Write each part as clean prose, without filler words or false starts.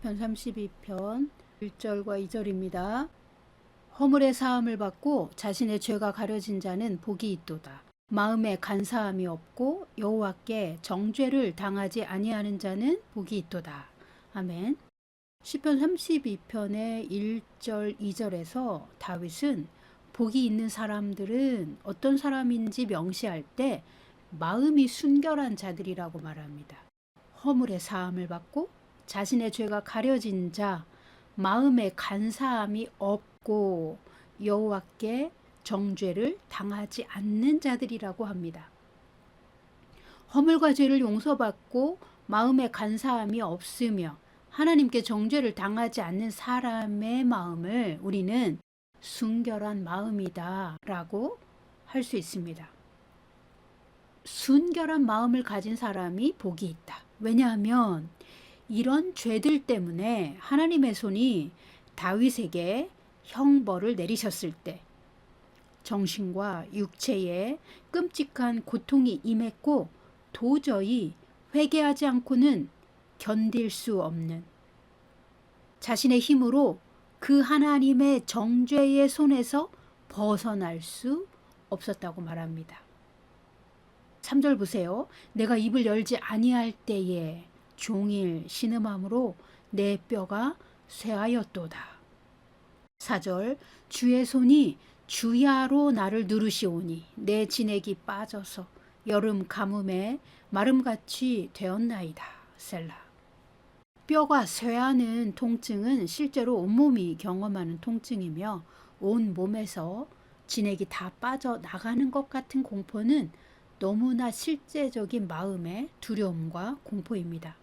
시편 32편 1절과 2절입니다. 허물의 사함을 받고 자신의 죄가 가려진 자는 복이 있도다. 마음에 간사함이 없고 여호와께 정죄를 당하지 아니하는 자는 복이 있도다. 아멘. 시편 32편의 1절 2절에서 다윗은 복이 있는 사람들은 어떤 사람인지 명시할 때 마음이 순결한 자들이라고 말합니다. 허물의 사함을 받고 자신의 죄가 가려진 자, 마음에 간사함이 없고 여호와께 정죄를 당하지 않는 자들이라고 합니다. 허물과 죄를 용서받고 마음에 간사함이 없으며 하나님께 정죄를 당하지 않는 사람의 마음을 우리는 순결한 마음이다 라고 할 수 있습니다. 순결한 마음을 가진 사람이 복이 있다. 왜냐하면 이런 죄들 때문에 하나님의 손이 다윗에게 형벌을 내리셨을 때 정신과 육체에 끔찍한 고통이 임했고 도저히 회개하지 않고는 견딜 수 없는, 자신의 힘으로 그 하나님의 정죄의 손에서 벗어날 수 없었다고 말합니다. 3절 보세요. 내가 입을 열지 아니할 때에 종일 신음함으로 내 뼈가 쇠하였도다. 4절 주의 손이 주야로 나를 누르시오니 내 진액이 빠져서 여름 가뭄에 마름같이 되었나이다. 셀라. 뼈가 쇠하는 통증은 실제로 온몸이 경험하는 통증이며 온 몸에서 진액이 다 빠져나가는 것 같은 공포는 너무나 실제적인 마음의 두려움과 공포입니다.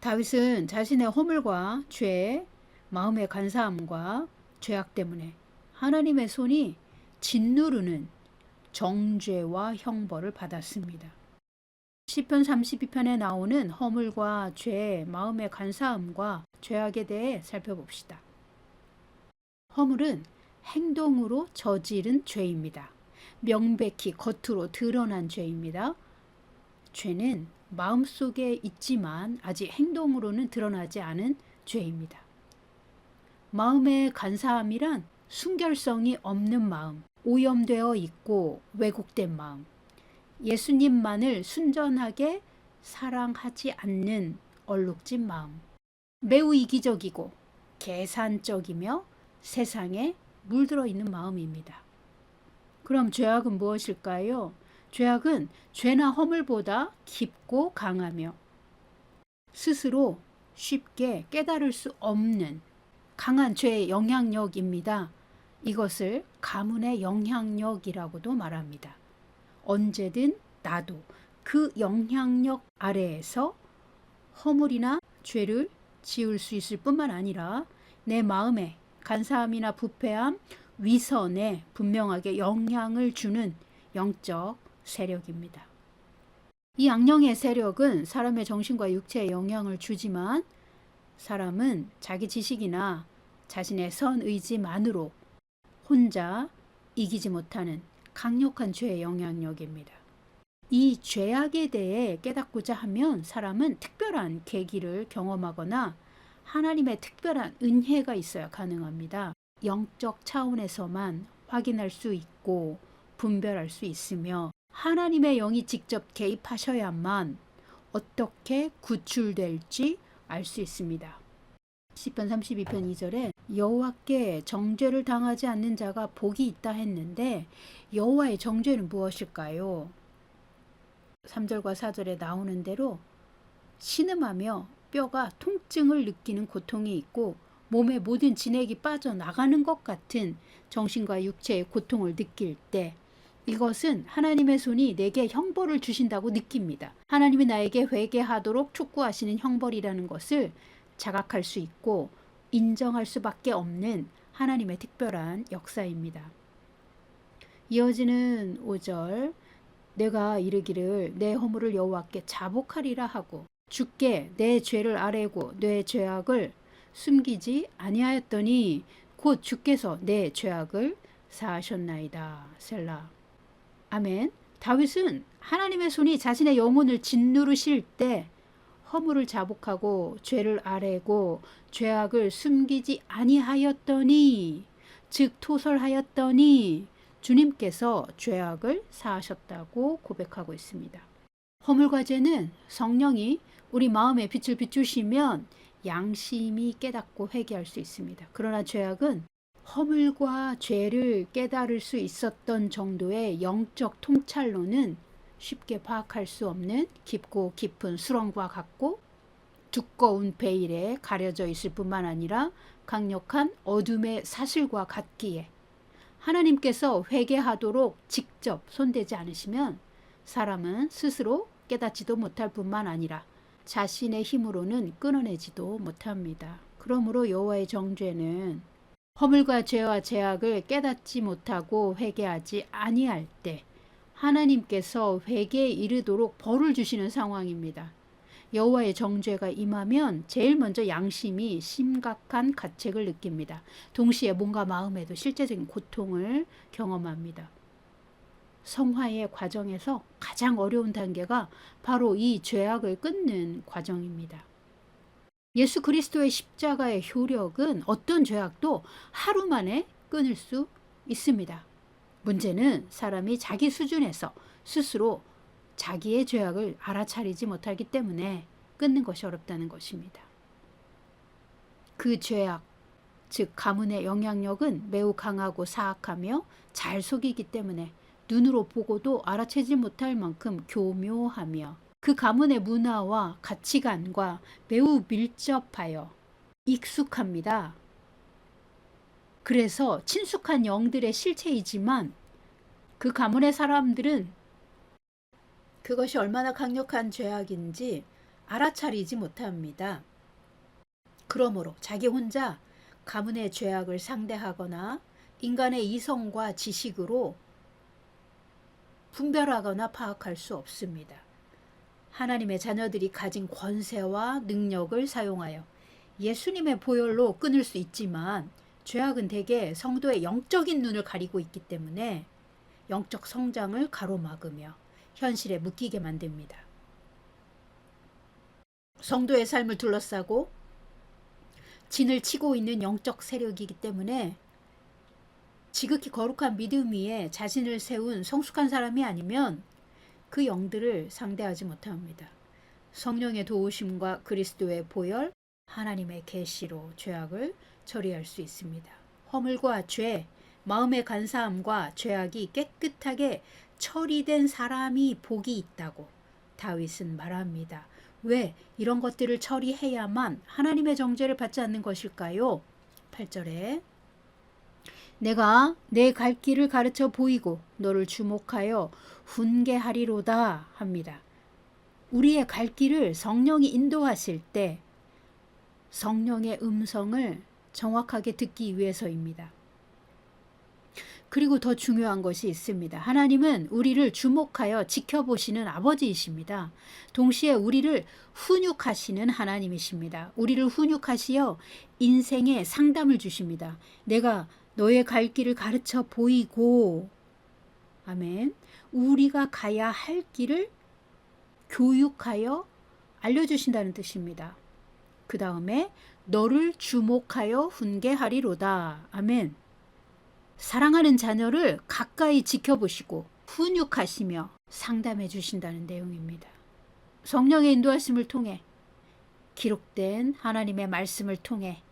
다윗은 자신의 허물과 죄, 마음의 간사함과 죄악 때문에 하나님의 손이 짓누르는 정죄와 형벌을 받았습니다. 시편 32편에 나오는 허물과 죄, 마음의 간사함과 죄악에 대해 살펴봅시다. 허물은 행동으로 저지른 죄입니다. 명백히 겉으로 드러난 죄입니다. 죄는 마음속에 있지만 아직 행동으로는 드러나지 않은 죄입니다. 마음의 간사함이란 순결성이 없는 마음, 오염되어 있고 왜곡된 마음, 예수님만을 순전하게 사랑하지 않는 얼룩진 마음, 매우 이기적이고 계산적이며 세상에 물들어 있는 마음입니다. 그럼 죄악은 무엇일까요? 죄악은 죄나 허물보다 깊고 강하며 스스로 쉽게 깨달을 수 없는 강한 죄의 영향력입니다. 이것을 가문의 영향력이라고도 말합니다. 언제든 나도 그 영향력 아래에서 허물이나 죄를 지을 수 있을 뿐만 아니라 내 마음에 간사함이나 부패함, 위선에 분명하게 영향을 주는 영적 세력입니다. 이 악령의 세력은 사람의 정신과 육체에 영향을 주지만 사람은 자기 지식이나 자신의 선 의지만으로 혼자 이기지 못하는 강력한 죄의 영향력입니다. 이 죄악에 대해 깨닫고자 하면 사람은 특별한 계기를 경험하거나 하나님의 특별한 은혜가 있어야 가능합니다. 영적 차원에서만 확인할 수 있고 분별할 수 있으며 하나님의 영이 직접 개입하셔야만 어떻게 구출될지 알 수 있습니다. 시편 32편 2절에 여호와께 정죄를 당하지 않는 자가 복이 있다 했는데 여호와의 정죄는 무엇일까요? 3절과 4절에 나오는 대로 신음하며 뼈가 통증을 느끼는 고통이 있고 몸의 모든 진액이 빠져나가는 것 같은 정신과 육체의 고통을 느낄 때 이것은 하나님의 손이 내게 형벌을 주신다고 느낍니다. 하나님이 나에게 회개하도록 촉구하시는 형벌이라는 것을 자각할 수 있고 인정할 수밖에 없는 하나님의 특별한 역사입니다. 이어지는 5절 내가 이르기를 내 허물을 여호와께 자복하리라 하고 주께 내 죄를 아뢰고 내 죄악을 숨기지 아니하였더니 곧 주께서 내 죄악을 사하셨나이다. 셀라. 아멘. 다윗은 하나님의 손이 자신의 영혼을 짓누르실 때 허물을 자복하고 죄를 아뢰고 죄악을 숨기지 아니하였더니 즉 토설하였더니 주님께서 죄악을 사하셨다고 고백하고 있습니다. 허물과 죄는 성령이 우리 마음에 빛을 비추시면 양심이 깨닫고 회개할 수 있습니다. 그러나 죄악은 허물과 죄를 깨달을 수 있었던 정도의 영적 통찰로는 쉽게 파악할 수 없는 깊고 깊은 수렁과 같고 두꺼운 베일에 가려져 있을 뿐만 아니라 강력한 어둠의 사슬과 같기에 하나님께서 회개하도록 직접 손대지 않으시면 사람은 스스로 깨닫지도 못할 뿐만 아니라 자신의 힘으로는 끊어내지도 못합니다. 그러므로 여호와의 정죄는 허물과 죄와 죄악을 깨닫지 못하고 회개하지 아니할 때 하나님께서 회개에 이르도록 벌을 주시는 상황입니다. 여호와의 정죄가 임하면 제일 먼저 양심이 심각한 가책을 느낍니다. 동시에 몸과 마음에도 실제적인 고통을 경험합니다. 성화의 과정에서 가장 어려운 단계가 바로 이 죄악을 끊는 과정입니다. 예수 그리스도의 십자가의 효력은 어떤 죄악도 하루 만에 끊을 수 있습니다. 문제는 사람이 자기 수준에서 스스로 자기의 죄악을 알아차리지 못하기 때문에 끊는 것이 어렵다는 것입니다. 그 죄악, 즉 가문의 영향력은 매우 강하고 사악하며 잘 속이기 때문에 눈으로 보고도 알아채지 못할 만큼 교묘하며 그 가문의 문화와 가치관과 매우 밀접하여 익숙합니다. 그래서 친숙한 영들의 실체이지만 그 가문의 사람들은 그것이 얼마나 강력한 죄악인지 알아차리지 못합니다. 그러므로 자기 혼자 가문의 죄악을 상대하거나 인간의 이성과 지식으로 분별하거나 파악할 수 없습니다. 하나님의 자녀들이 가진 권세와 능력을 사용하여 예수님의 보혈로 끊을 수 있지만 죄악은 대개 성도의 영적인 눈을 가리고 있기 때문에 영적 성장을 가로막으며 현실에 묶이게 만듭니다. 성도의 삶을 둘러싸고 진을 치고 있는 영적 세력이기 때문에 지극히 거룩한 믿음 위에 자신을 세운 성숙한 사람이 아니면 그 영들을 상대하지 못합니다. 성령의 도우심과 그리스도의 보혈, 하나님의 계시로 죄악을 처리할 수 있습니다. 허물과 죄, 마음의 간사함과 죄악이 깨끗하게 처리된 사람이 복이 있다고 다윗은 말합니다. 왜 이런 것들을 처리해야만 하나님의 정죄를 받지 않는 것일까요? 8절에 내가 내 갈 길을 가르쳐 보이고 너를 주목하여 훈계하리로다 합니다. 우리의 갈 길을 성령이 인도하실 때 성령의 음성을 정확하게 듣기 위해서입니다. 그리고 더 중요한 것이 있습니다. 하나님은 우리를 주목하여 지켜보시는 아버지이십니다. 동시에 우리를 훈육하시는 하나님이십니다. 우리를 훈육하시어 인생의 상담을 주십니다. 내가 너의 갈 길을 가르쳐 보이고, 아멘. 우리가 가야 할 길을 교육하여 알려주신다는 뜻입니다. 그 다음에 너를 주목하여 훈계하리로다. 아멘. 사랑하는 자녀를 가까이 지켜보시고 훈육하시며 상담해 주신다는 내용입니다. 성령의 인도하심을 통해 기록된 하나님의 말씀을 통해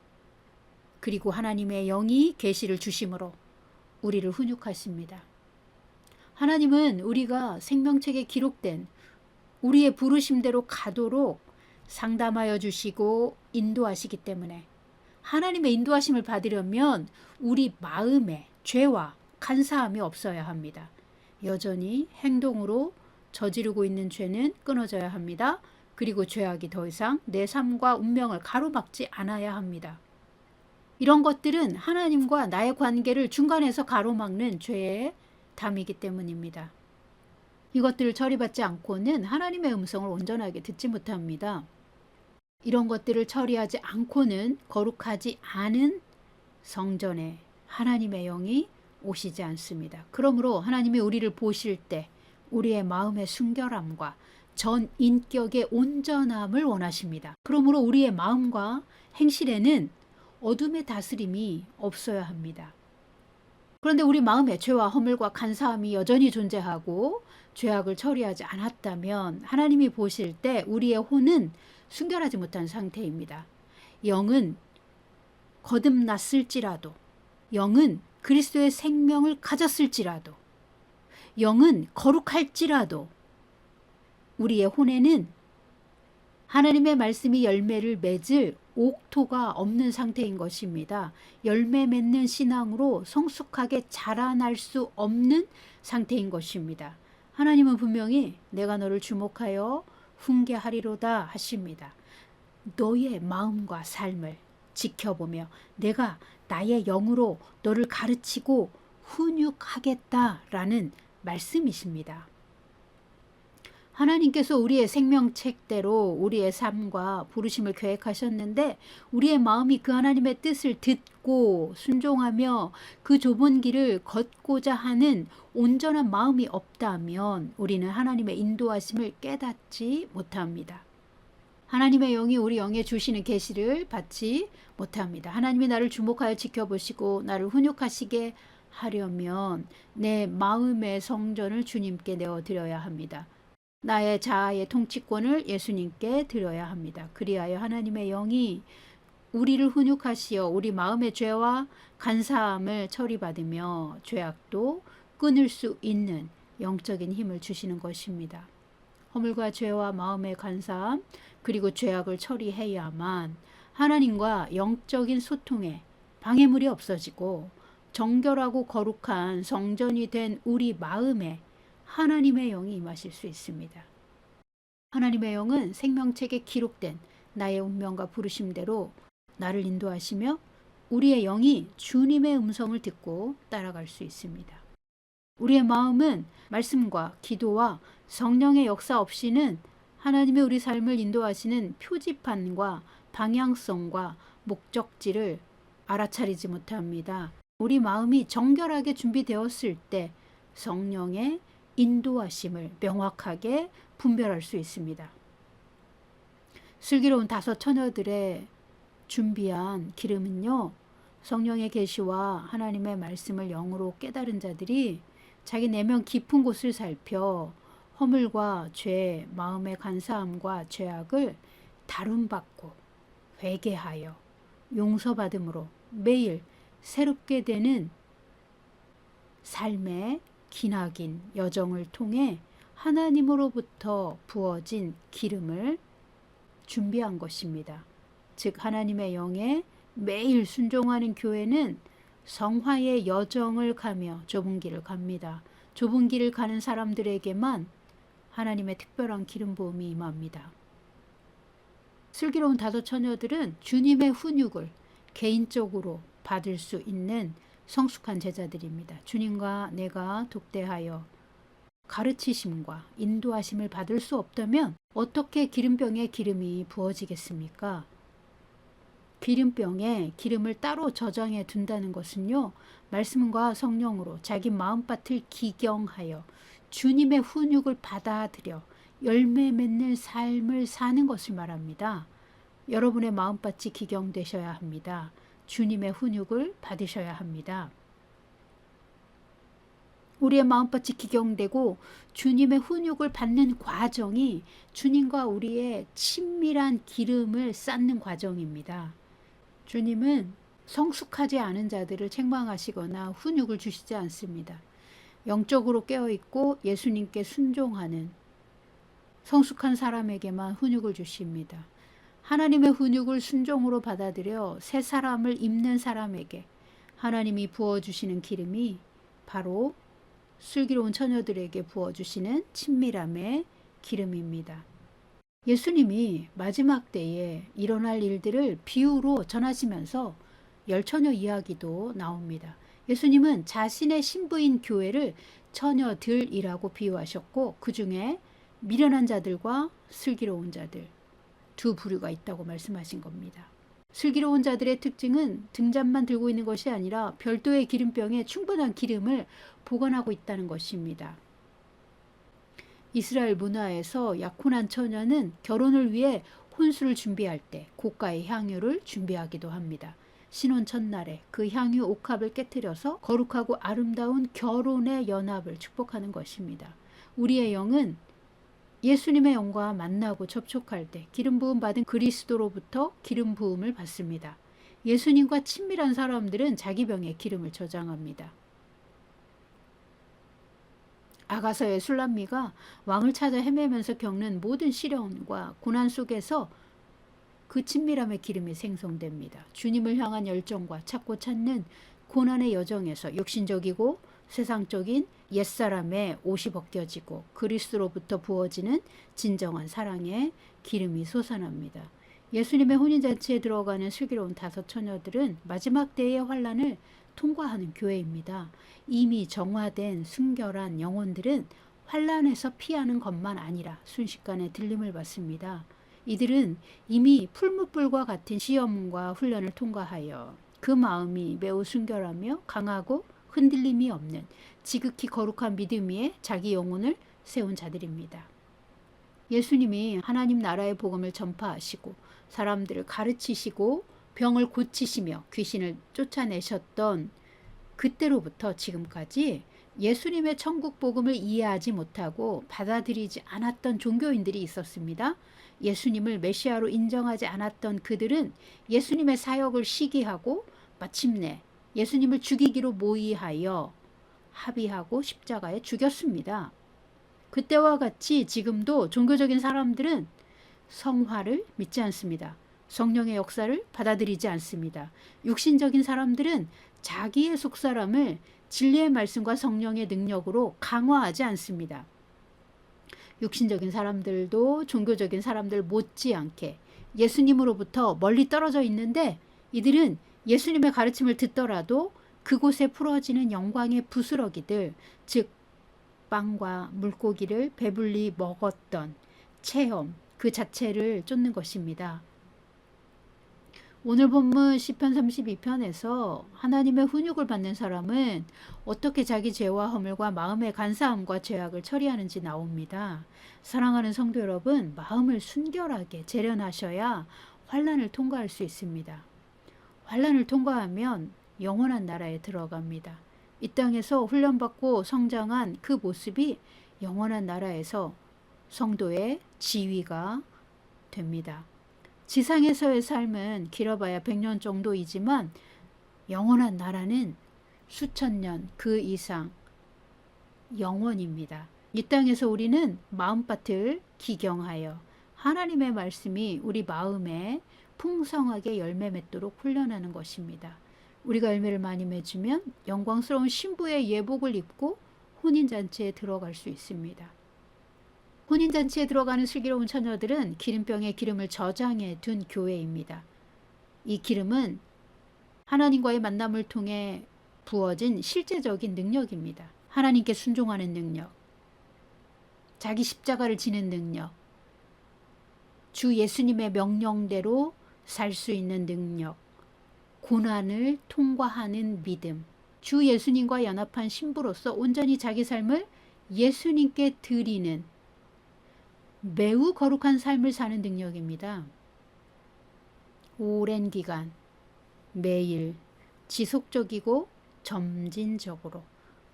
그리고 하나님의 영이 계시를 주심으로 우리를 훈육하십니다. 하나님은 우리가 생명책에 기록된 우리의 부르심대로 가도록 상담하여 주시고 인도하시기 때문에 하나님의 인도하심을 받으려면 우리 마음에 죄와 간사함이 없어야 합니다. 여전히 행동으로 저지르고 있는 죄는 끊어져야 합니다. 그리고 죄악이 더 이상 내 삶과 운명을 가로막지 않아야 합니다. 이런 것들은 하나님과 나의 관계를 중간에서 가로막는 죄의 담이기 때문입니다. 이것들을 처리받지 않고는 하나님의 음성을 온전하게 듣지 못합니다. 이런 것들을 처리하지 않고는 거룩하지 않은 성전에 하나님의 영이 오시지 않습니다. 그러므로 하나님이 우리를 보실 때 우리의 마음의 순결함과 전 인격의 온전함을 원하십니다. 그러므로 우리의 마음과 행실에는 어둠의 다스림이 없어야 합니다. 그런데 우리 마음에 죄와 허물과 간사함이 여전히 존재하고 죄악을 처리하지 않았다면 하나님이 보실 때 우리의 혼은 순결하지 못한 상태입니다. 영은 거듭났을지라도, 영은 그리스도의 생명을 가졌을지라도, 영은 거룩할지라도 우리의 혼에는 하나님의 말씀이 열매를 맺을 옥토가 없는 상태인 것입니다. 열매 맺는 신앙으로 성숙하게 자라날 수 없는 상태인 것입니다. 하나님은 분명히 내가 너를 주목하여 훈계하리로다 하십니다. 너의 마음과 삶을 지켜보며 내가 나의 영으로 너를 가르치고 훈육하겠다라는 말씀이십니다. 하나님께서 우리의 생명책대로 우리의 삶과 부르심을 계획하셨는데 우리의 마음이 그 하나님의 뜻을 듣고 순종하며 그 좁은 길을 걷고자 하는 온전한 마음이 없다면 우리는 하나님의 인도하심을 깨닫지 못합니다. 하나님의 영이 우리 영에 주시는 계시를 받지 못합니다. 하나님이 나를 주목하여 지켜보시고 나를 훈육하시게 하려면 내 마음의 성전을 주님께 내어드려야 합니다. 나의 자아의 통치권을 예수님께 드려야 합니다. 그리하여 하나님의 영이 우리를 훈육하시어 우리 마음의 죄와 간사함을 처리받으며 죄악도 끊을 수 있는 영적인 힘을 주시는 것입니다. 허물과 죄와 마음의 간사함 그리고 죄악을 처리해야만 하나님과 영적인 소통에 방해물이 없어지고 정결하고 거룩한 성전이 된 우리 마음에 하나님의 영이 임하실 수 있습니다. 하나님의 영은 생명책에 기록된 나의 운명과 부르심대로 나를 인도하시며 우리의 영이 주님의 음성을 듣고 따라갈 수 있습니다. 우리의 마음은 말씀과 기도와 성령의 역사 없이는 하나님의 우리 삶을 인도하시는 표지판과 방향성과 목적지를 알아차리지 못합니다. 우리 마음이 정결하게 준비되었을 때 성령의 인도하심을 명확하게 분별할 수 있습니다. 슬기로운 다섯 처녀들의 준비한 기름은요, 성령의 계시와 하나님의 말씀을 영으로 깨달은 자들이 자기 내면 깊은 곳을 살펴 허물과 죄, 마음의 간사함과 죄악을 다룸받고 회개하여 용서받음으로 매일 새롭게 되는 삶의 기나긴 여정을 통해 하나님으로부터 부어진 기름을 준비한 것입니다. 즉 하나님의 영에 매일 순종하는 교회는 성화의 여정을 가며 좁은 길을 갑니다. 좁은 길을 가는 사람들에게만 하나님의 특별한 기름 부음이 임합니다. 슬기로운 다섯 처녀들은 주님의 훈육을 개인적으로 받을 수 있는 성숙한 제자들입니다. 주님과 내가 독대하여 가르치심과 인도하심을 받을 수 없다면 어떻게 기름병에 기름이 부어지겠습니까? 기름병에 기름을 따로 저장해 둔다는 것은요, 말씀과 성령으로 자기 마음밭을 기경하여 주님의 훈육을 받아들여 열매 맺는 삶을 사는 것을 말합니다. 여러분의 마음밭이 기경되셔야 합니다. 주님의 훈육을 받으셔야 합니다. 우리의 마음밭이 기경되고 주님의 훈육을 받는 과정이 주님과 우리의 친밀한 기름을 쌓는 과정입니다. 주님은 성숙하지 않은 자들을 책망하시거나 훈육을 주시지 않습니다. 영적으로 깨어있고 예수님께 순종하는 성숙한 사람에게만 훈육을 주십니다. 하나님의 훈육을 순종으로 받아들여 새 사람을 입는 사람에게 하나님이 부어주시는 기름이 바로 슬기로운 처녀들에게 부어주시는 친밀함의 기름입니다. 예수님이 마지막 때에 일어날 일들을 비유로 전하시면서 열처녀 이야기도 나옵니다. 예수님은 자신의 신부인 교회를 처녀들이라고 비유하셨고 그 중에 미련한 자들과 슬기로운 자들 두 부류가 있다고 말씀하신 겁니다. 슬기로운 자들의 특징은 등잔만 들고 있는 것이 아니라 별도의 기름병에 충분한 기름을 보관하고 있다는 것입니다. 이스라엘 문화에서 약혼한 처녀는 결혼을 위해 혼수를 준비할 때 고가의 향유를 준비하기도 합니다. 신혼 첫날에 그 향유 옥합을 깨뜨려서 거룩하고 아름다운 결혼의 연합을 축복하는 것입니다. 우리의 영은 예수님의 영과 만나고 접촉할 때 기름 부음 받은 그리스도로부터 기름 부음을 받습니다. 예수님과 친밀한 사람들은 자기 병에 기름을 저장합니다. 아가서의 술람미가 왕을 찾아 헤매면서 겪는 모든 시련과 고난 속에서 그 친밀함의 기름이 생성됩니다. 주님을 향한 열정과 찾고 찾는 고난의 여정에서 육신적이고 세상적인 옛사람의 옷이 벗겨지고 그리스도로부터 부어지는 진정한 사랑의 기름이 솟아납니다. 예수님의 혼인잔치에 들어가는 슬기로운 5 처녀들은 마지막 때의 환란을 통과하는 교회입니다. 이미 정화된 순결한 영혼들은 환란에서 피하는 것만 아니라 순식간에 들림을 받습니다. 이들은 이미 풀무불과 같은 시험과 훈련을 통과하여 그 마음이 매우 순결하며 강하고 흔들림이 없는 지극히 거룩한 믿음 위에 자기 영혼을 세운 자들입니다. 예수님이 하나님 나라의 복음을 전파하시고 사람들을 가르치시고 병을 고치시며 귀신을 쫓아내셨던 그때로부터 지금까지 예수님의 천국 복음을 이해하지 못하고 받아들이지 않았던 종교인들이 있었습니다. 예수님을 메시아로 인정하지 않았던 그들은 예수님의 사역을 시기하고 마침내 예수님을 죽이기로 모의하여 합의하고 십자가에 죽였습니다. 그때와 같이 지금도 종교적인 사람들은 성화를 믿지 않습니다. 성령의 역사를 받아들이지 않습니다. 육신적인 사람들은 자기의 속사람을 진리의 말씀과 성령의 능력으로 강화하지 않습니다. 육신적인 사람들도 종교적인 사람들 못지않게 예수님으로부터 멀리 떨어져 있는데 이들은 예수님의 가르침을 듣더라도 그곳에 풀어지는 영광의 부스러기들, 즉 빵과 물고기를 배불리 먹었던 체험 그 자체를 쫓는 것입니다. 오늘 본문 시편 32편에서 하나님의 훈육을 받는 사람은 어떻게 자기 죄와 허물과 마음의 간사함과 죄악을 처리하는지 나옵니다. 사랑하는 성도 여러분, 마음을 순결하게 재련하셔야 환난을 통과할 수 있습니다. 환난을 통과하면 영원한 나라에 들어갑니다. 이 땅에서 훈련받고 성장한 그 모습이 영원한 나라에서 성도의 지위가 됩니다. 지상에서의 삶은 길어봐야 100년 정도이지만 영원한 나라는 수천 년 그 이상 영원입니다. 이 땅에서 우리는 마음밭을 기경하여 하나님의 말씀이 우리 마음에 풍성하게 열매 맺도록 훈련하는 것입니다. 우리가 열매를 많이 맺으면 영광스러운 신부의 예복을 입고 혼인잔치에 들어갈 수 있습니다. 혼인잔치에 들어가는 슬기로운 처녀들은 기름병에 기름을 저장해 둔 교회입니다. 이 기름은 하나님과의 만남을 통해 부어진 실제적인 능력입니다. 하나님께 순종하는 능력, 자기 십자가를 지는 능력, 주 예수님의 명령대로 살 수 있는 능력, 고난을 통과하는 믿음, 주 예수님과 연합한 신부로서 온전히 자기 삶을 예수님께 드리는 매우 거룩한 삶을 사는 능력입니다. 오랜 기간, 매일 지속적이고 점진적으로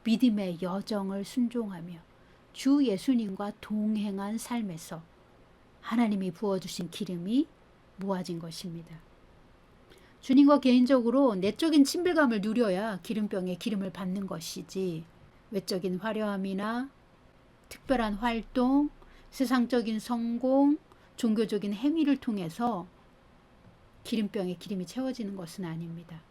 믿음의 여정을 순종하며 주 예수님과 동행한 삶에서 하나님이 부어주신 기름이 모아진 것입니다. 주님과 개인적으로 내적인 친밀감을 누려야 기름병에 기름을 받는 것이지 외적인 화려함이나 특별한 활동, 세상적인 성공, 종교적인 행위를 통해서 기름병에 기름이 채워지는 것은 아닙니다.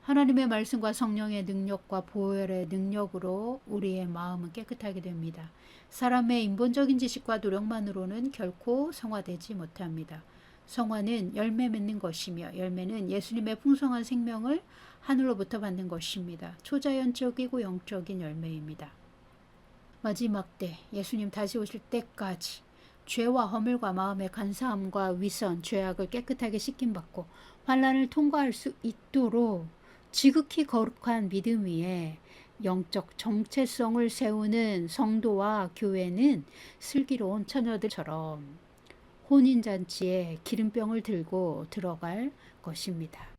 하나님의 말씀과 성령의 능력과 보혈의 능력으로 우리의 마음은 깨끗하게 됩니다. 사람의 인본적인 지식과 노력만으로는 결코 성화되지 못합니다. 성화는 열매 맺는 것이며 열매는 예수님의 풍성한 생명을 하늘로부터 받는 것입니다. 초자연적이고 영적인 열매입니다. 마지막 때 예수님 다시 오실 때까지 죄와 허물과 마음의 간사함과 위선, 죄악을 깨끗하게 씻김받고 환난을 통과할 수 있도록 지극히 거룩한 믿음 위에 영적 정체성을 세우는 성도와 교회는 슬기로운 처녀들처럼 혼인잔치에 기름병을 들고 들어갈 것입니다.